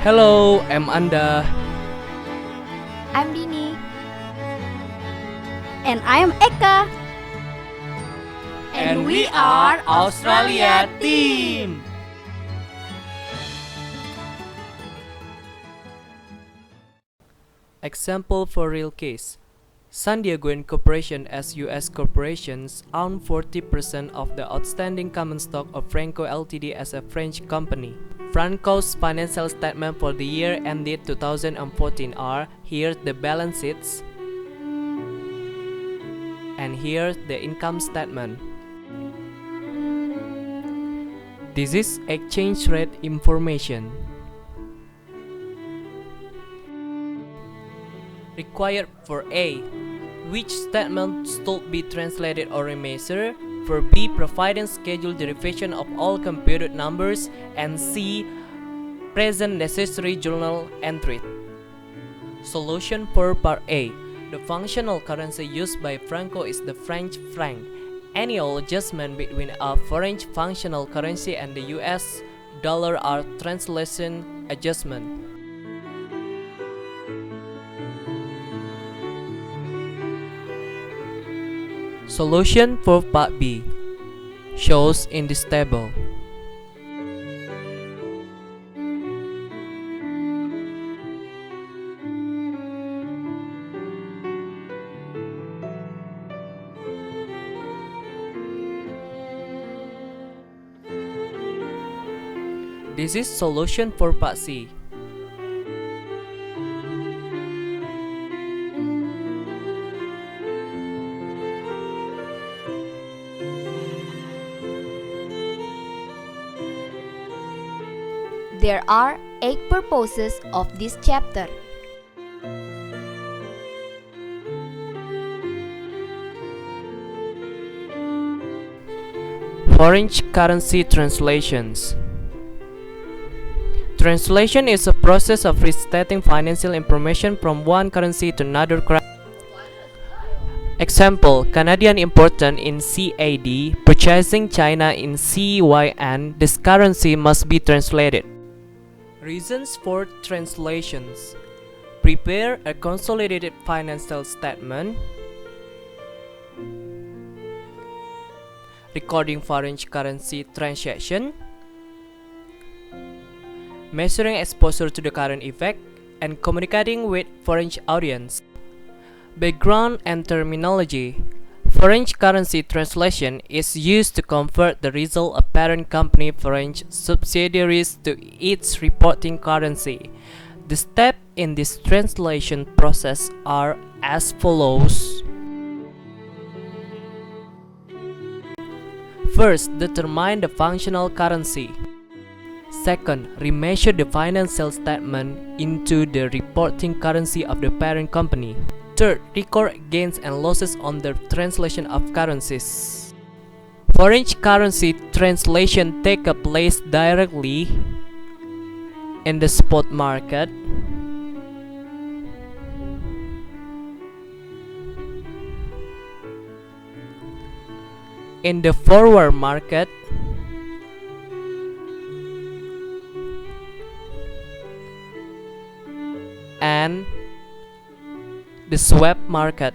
Hello, I'm Anda. I'm Dini. And I'm Eka. And we are Australia Team. Example for real case. San Diego Corporation as US corporations own 40% of the outstanding common stock of Franco Ltd as a French company. Franco's financial statement for the year ended 2014 are here the balance sheets and here the income statement. This is exchange rate information. Required for A. Which statement should be translated or remeasured? For B. Providing scheduled derivation of all computed numbers. And C. Present necessary journal entry. Solution for part A. The functional currency used by Franco is the French franc. Annual adjustment between a foreign functional currency and the US dollar are translation adjustment. Solution for part B shows in this table. This is solution for part C. There are 8 purposes of this chapter. Foreign currency translations. Translation is a process of restating financial information from one currency to another currency. Example, Canadian important in CAD, purchasing China in CYN, this currency must be translated. Reasons for translations. Prepare a consolidated financial statement. Recording foreign currency transaction. Measuring exposure to the current effect and communicating with foreign audience. Background and terminology. Foreign currency translation is used to convert the result of parent company foreign subsidiaries to its reporting currency. The steps in this translation process are as follows. First, determine the functional currency. Second, remeasure the financial statement into the reporting currency of the parent company. Third, record gains and losses on the translation of currencies. Foreign currency translation take place directly in the spot market, in the forward market, and the swap market.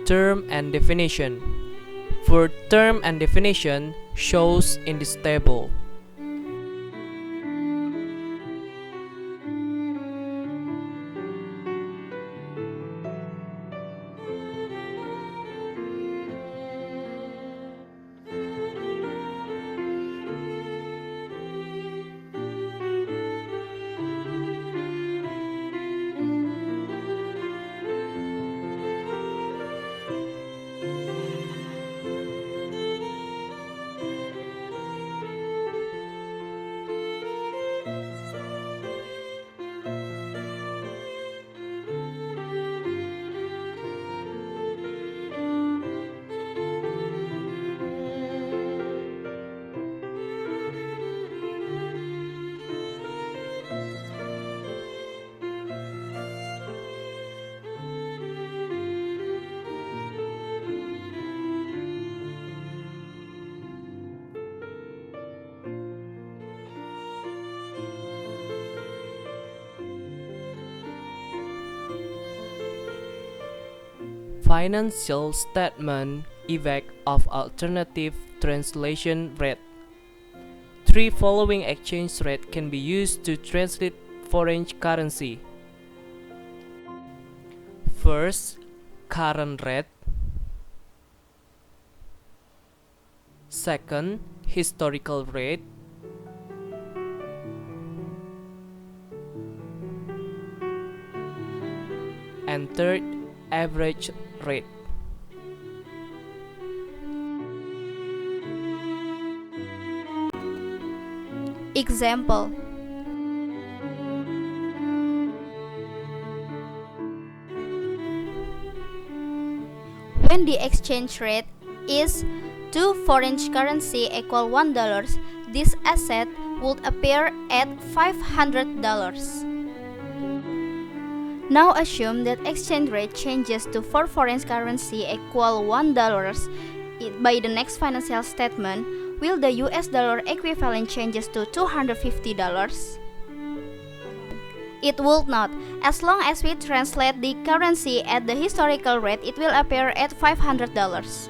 Term and definition. For term and definition shows in this table. Financial statement effect of alternative translation rate. Three following exchange rate can be used to translate foreign currency. First, current rate. Second, historical rate. And third, average rate. Example: when the exchange rate is 2 foreign currency equal $1, this asset would appear at $500. Now assume that exchange rate changes to 4 foreign currency equal $1 by the next financial statement. Will the US dollar equivalent changes to $250? It will not. As long as we translate the currency at the historical rate, it will appear at $500.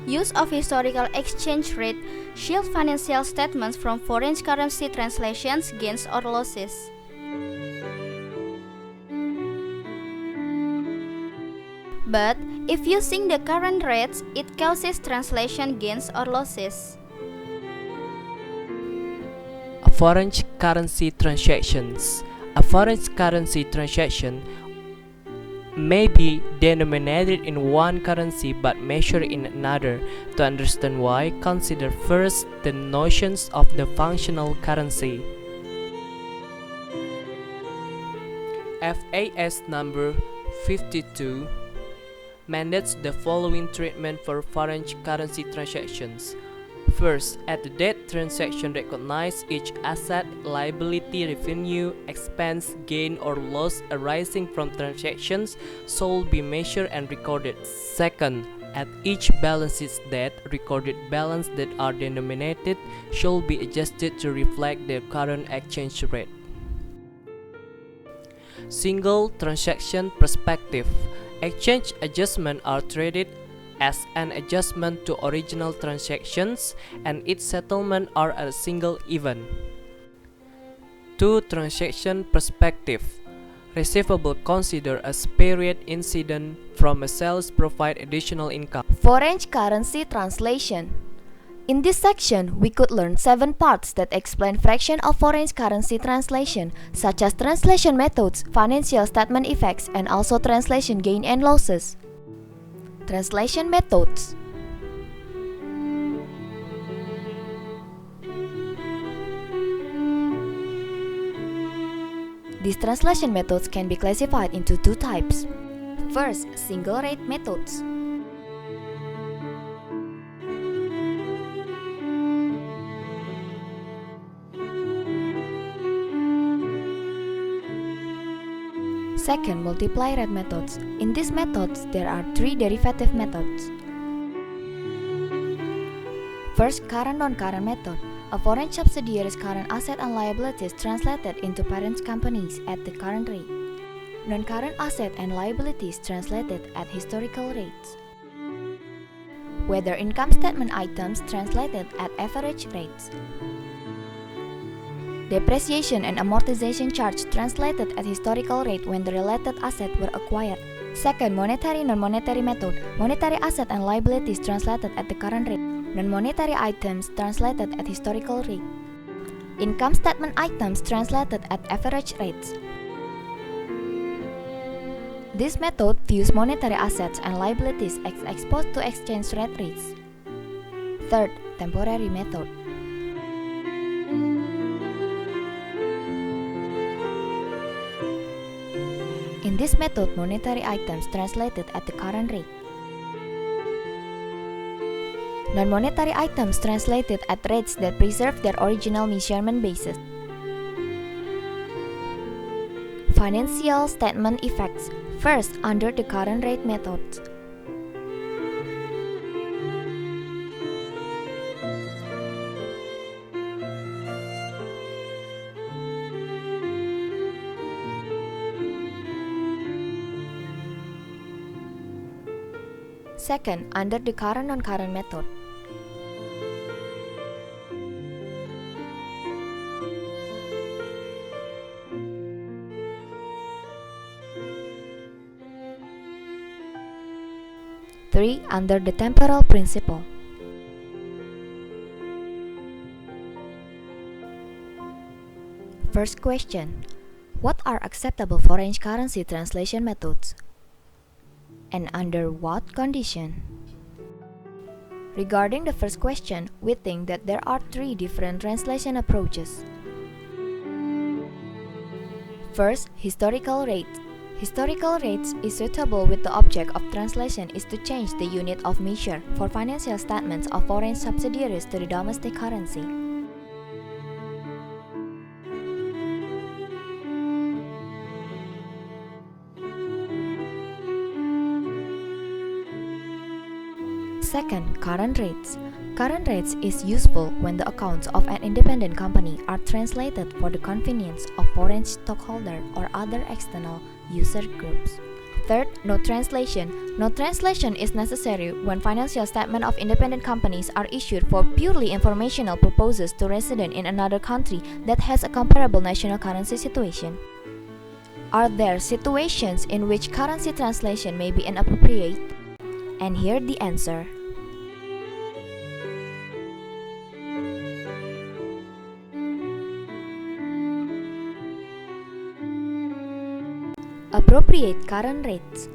Use of historical exchange rate shield financial statements from foreign currency translations, gains or losses. But if using the current rates, it causes translation gains or losses. Foreign currency transactions. A foreign currency transaction may be denominated in one currency but measured in another. To understand why, consider first the notions of the functional currency. FAS number 52 mandates the following treatment for foreign currency transactions. First, at the date transaction recognize each asset, liability, revenue, expense, gain or loss arising from transactions should be measured and recorded. Second, at each balance sheet date, recorded balance that are denominated should be adjusted to reflect the current exchange rate. Single transaction perspective. Exchange adjustments are treated as an adjustment to original transactions and its settlement are a single event. Two transaction perspective. Receivable consider as period incident from a sales provide additional income. Foreign currency translation. In this section, we could learn 7 parts that explain fraction of foreign currency translation, such as translation methods, financial statement effects, and also translation gain and losses. Translation methods. These translation methods can be classified into 2 types. First, single rate methods. Second, multiply rate methods. In these methods, there are 3 derivative methods. First, current non-current method. A foreign subsidiary's current asset and liabilities translated into parent companies at the current rate. Non-current asset and liabilities translated at historical rates. Whether income statement items translated at average rates. Depreciation and amortization charge translated at historical rate when the related assets were acquired. Second, monetary non-monetary method. Monetary asset and liabilities translated at the current rate. Non-monetary items translated at historical rate. Income statement items translated at average rates. This method views monetary assets and liabilities as exposed to exchange rate rates. Third, temporary method. In this method, monetary items translated at the current rate. Non-monetary items translated at rates that preserve their original measurement basis. Financial statement effects. First, under the current rate method. Second, under the current non-current method. Three, under the temporal principle. First question. What are acceptable foreign currency translation methods? And under what condition? Regarding the first question, we think that there are three different translation approaches. First, historical rates. Historical rates is suitable with the object of translation is to change the unit of measure for financial statements of foreign subsidiaries to the domestic currency. Second, current rates. Current rates is useful when the accounts of an independent company are translated for the convenience of foreign stockholder or other external user groups. Third, no translation. No translation is necessary when financial statements of independent companies are issued for purely informational purposes to residents in another country that has a comparable national currency situation. Are there situations in which currency translation may be inappropriate? And here the answer. Appropriate current rates.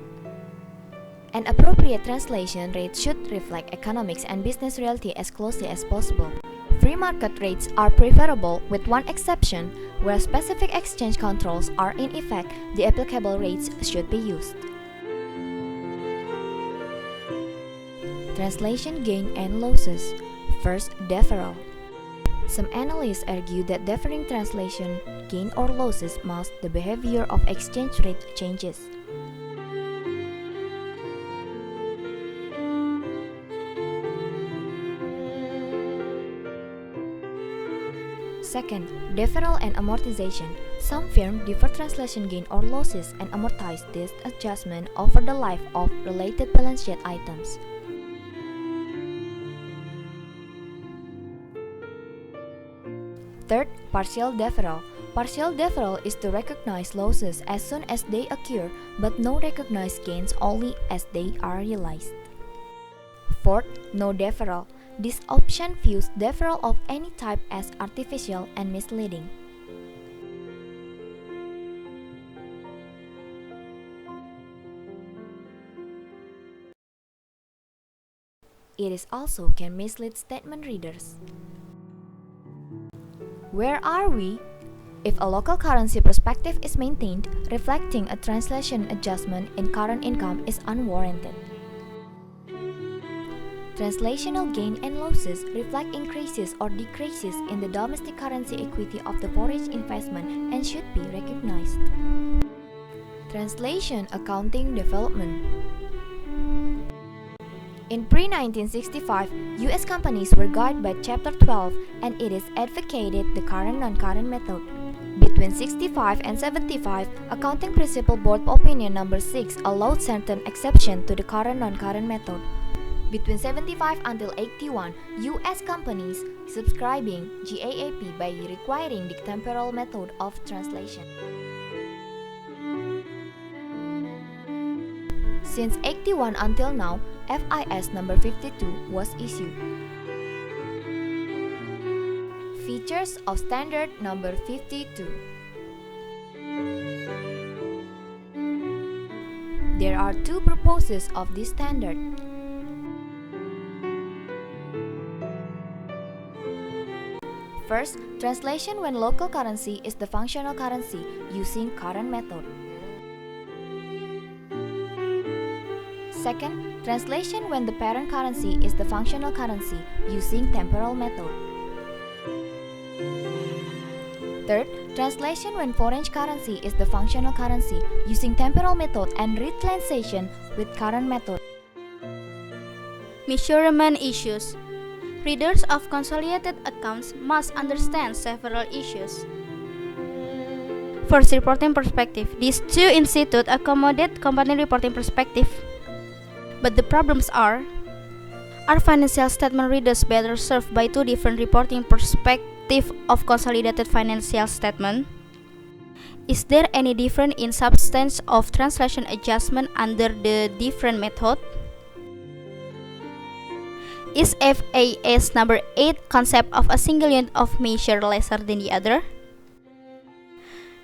An appropriate translation rate should reflect economics and business reality as closely as possible. Free market rates are preferable with one exception, where specific exchange controls are in effect, the applicable rates should be used. Translation gain and losses. First, deferral. Some analysts argue that deferring translation gain or losses masks the behavior of exchange rate changes. Second, deferral and amortization. Some firms defer translation gain or losses and amortize this adjustment over the life of related balance sheet items. Third, partial deferral. Partial deferral is to recognize losses as soon as they occur, but no recognized gains only as they are realized. Fourth, no deferral. This option views deferral of any type as artificial and misleading. It is also can mislead statement readers. Where are we? If a local currency perspective is maintained, reflecting a translation adjustment in current income is unwarranted. Translational gain and losses reflect increases or decreases in the domestic currency equity of the foreign investment and should be recognized. Translation accounting development. In pre-1965, U.S. companies were guided by Chapter 12 and it is advocated the current non-current method. Between 65 and 75, Accounting Principle Board Opinion No. 6 allowed certain exceptions to the current non-current method. Between 75 until 81, U.S. companies subscribing GAAP by requiring the temporal method of translation. Since 81 until now, FIS number 52 was issued. Features of Standard number 52. There are two purposes of this standard. First, translation when local currency is the functional currency using current method. Second, translation when the parent currency is the functional currency using temporal method. Third, translation when foreign currency is the functional currency using temporal method and retranslation with current method. Measurement issues. Readers of consolidated accounts must understand several issues. First, reporting perspective. These two institutes accommodate company reporting perspective. But the problems are financial statement readers better served by two different reporting perspectives of consolidated financial statement? Is there any difference in substance of translation adjustment under the different method? Is FAS number 8 concept of a single unit of measure lesser than the other?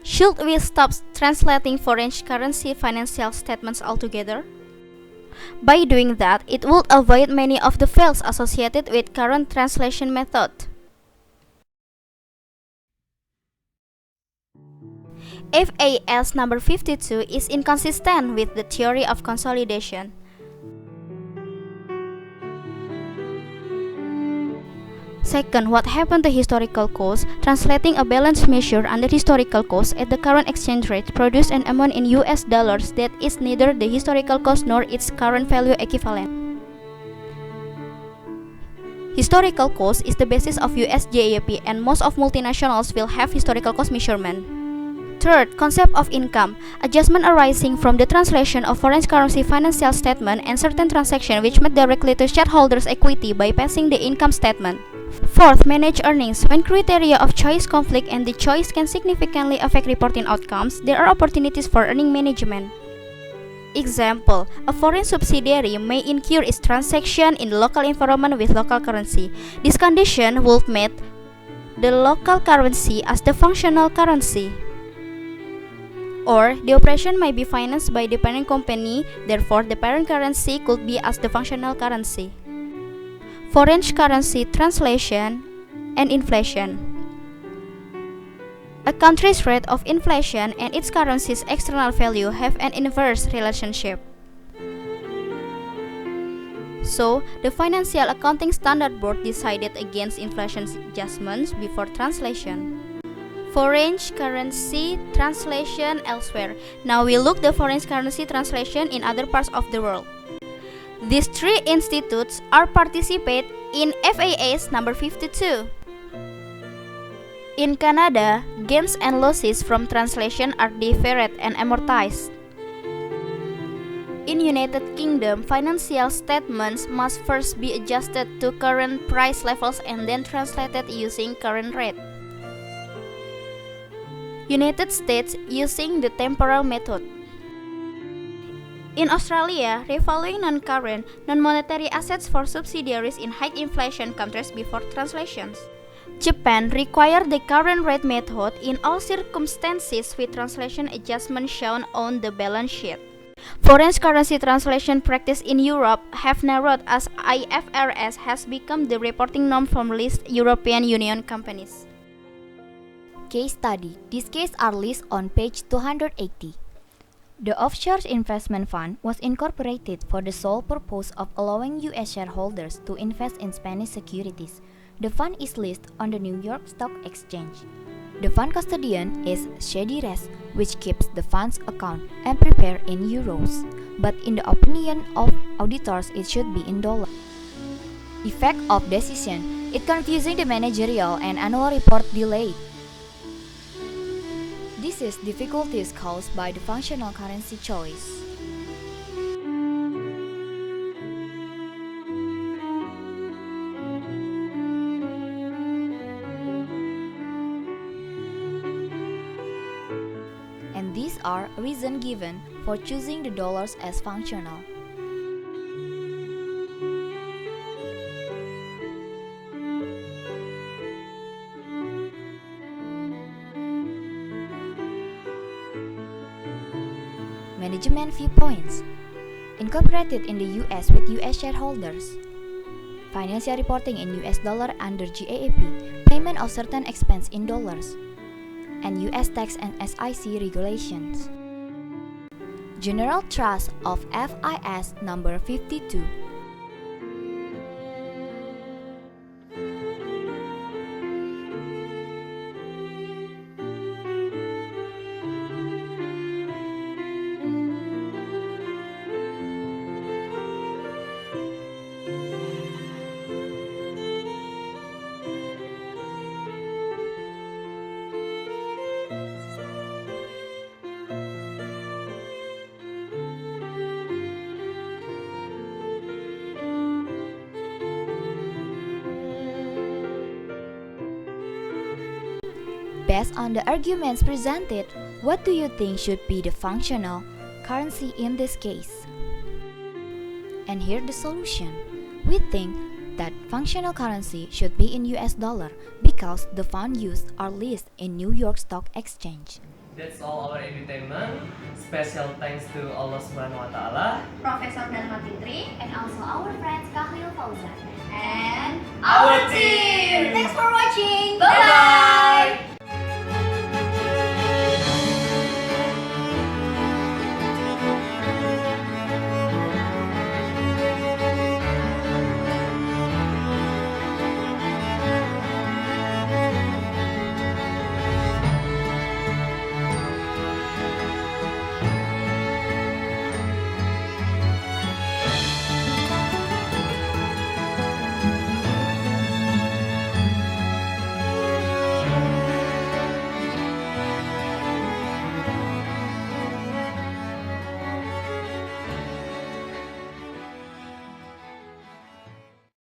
Should we stop translating foreign currency financial statements altogether? By doing that, it would avoid many of the fails associated with current translation method. FAS number 52 is inconsistent with the theory of consolidation. Second, what happened to historical cost? Translating a balance measure under historical cost at the current exchange rate produced an amount in US dollars that is neither the historical cost nor its current value equivalent. Historical cost is the basis of US GAAP and most of multinationals will have historical cost measurement. Third, concept of income, adjustment arising from the translation of foreign currency financial statement and certain transactions which made directly to shareholders' equity by passing the income statement. Fourth, manage earnings. When criteria of choice conflict and the choice can significantly affect reporting outcomes, there are opportunities for earning management. Example, a foreign subsidiary may incur its transaction in the local environment with local currency. This condition would make the local currency as the functional currency. Or, the operation may be financed by the parent company, therefore the parent currency could be as the functional currency. Foreign currency translation and inflation. A country's rate of inflation and its currency's external value have an inverse relationship. So, the Financial Accounting Standard Board decided against inflation adjustments before translation. Foreign currency translation elsewhere. Now we look the foreign currency translation in other parts of the world. These three institutes are participate in FAS number 52. In Canada, gains and losses from translation are deferred and amortized. In United Kingdom, financial statements must first be adjusted to current price levels and then translated using current rate. United States using the temporal method. In Australia, revaluing non-current, non-monetary assets for subsidiaries in high inflation countries before translations. Japan required the current rate method in all circumstances with translation adjustment shown on the balance sheet. Foreign currency translation practice in Europe have narrowed as IFRS has become the reporting norm from listed European Union companies. Case study. These cases are listed on page 280. The offshore investment fund was incorporated for the sole purpose of allowing U.S. shareholders to invest in Spanish securities. The fund is listed on the New York Stock Exchange. The fund custodian is Shady Rest, which keeps the fund's account and prepare in euros, but in the opinion of auditors it should be in dollars. Effect of decision. It confusing the managerial and annual report delay. This is difficulties caused by the functional currency choice. And these are reasons given for choosing the dollars as functional. Management viewpoints. Incorporated in the US with US shareholders. Financial reporting in US dollar under GAAP. Payment of certain expense in dollars. And US tax and SIC regulations. General thrust of FIS number 52. Based on the arguments presented, what do you think should be the functional currency in this case? And here the solution. We think that functional currency should be in US dollar because the fund used are listed in New York Stock Exchange. That's all our entertainment. Special thanks to Allah Subhanahu wa Ta'ala, Professor Dharma Fitri, And also our friends Kahlil Fauzan. and Our team. Thanks for watching. Bye-bye.